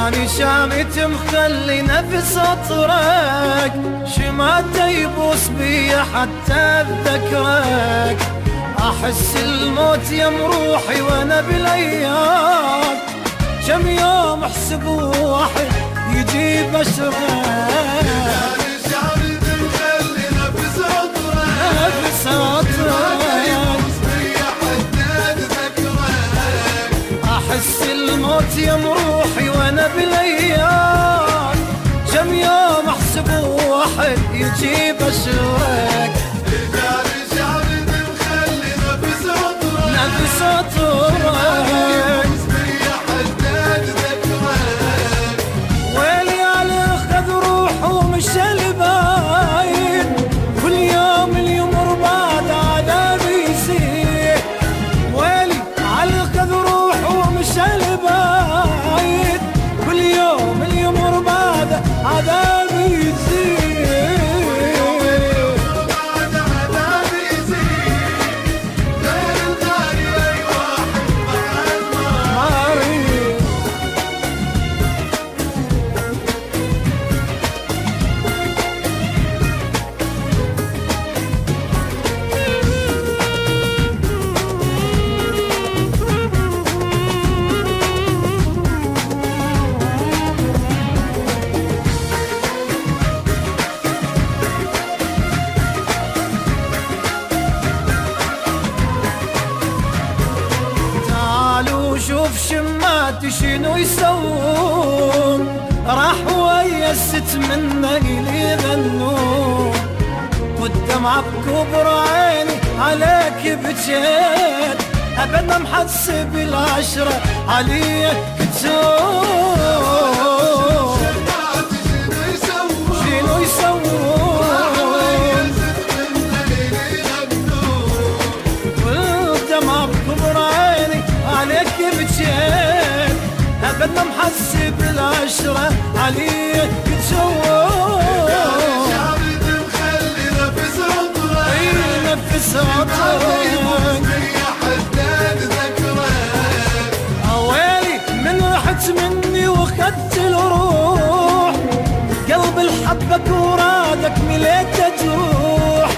واني شامت مخلي نفس اطرك، شماته يبوس بي حتى اذكرك. احس الموت يم روحي وانا بالايام، كم يوم احسب واحد يجيب اشرك. نفس اطرك احس الموت يم روحي وانا بالايام، كم يوم احسب واحد يجيب اشرك. نفس اطرك ويلي على اخذ روحه ومشى الباين، كل يوم اليمر بعد عذابي يزيد. ويلي على اخذ روحه ومشى الباين، كل يوم اليمر بعد عذابي يزيد. شوف شماتي شنو يسوون، راح ويا الست منا اللي غنون. والدمعة بكبر عيني عليك بجيت، ابد ما محسب العشرة عليك تزور. شنو يسوون والدمعة بكبر عيني عليك بجيت، ابد ما محسب العشرة عليك تزور. نفس عطرك اويلي من رحت مني واخدت الروح، قلب الحبك ورادك مليت تروح.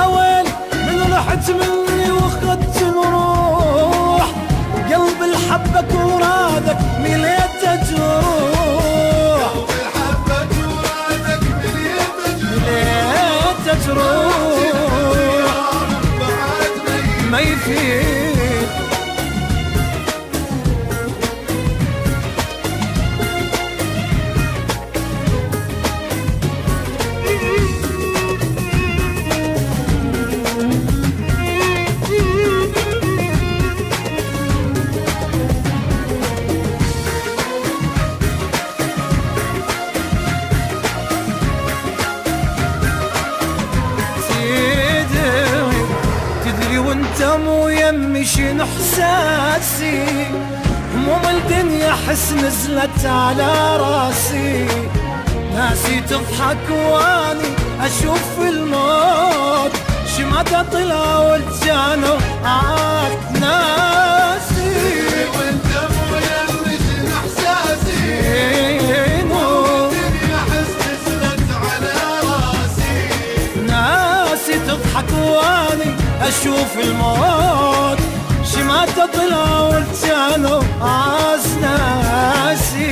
اويلي من رحت مني واخدت الروح، قلب الحبك ورادك مليت تروح. مليت تروح ما يفيد. وانت مو يمي شنو احساسي، هموم الدنيا حس نزلت على راسي. ناسي تضحك واني اشوف الموت، شمعة طلع والجانو عاد ناسي. وانت مو يمي شنو احساسي، هموم الدنيا حس نزلت على راسي. ناسي تضحك واني اشوف الموت، شمعة طلع والجانو عاز ناسي.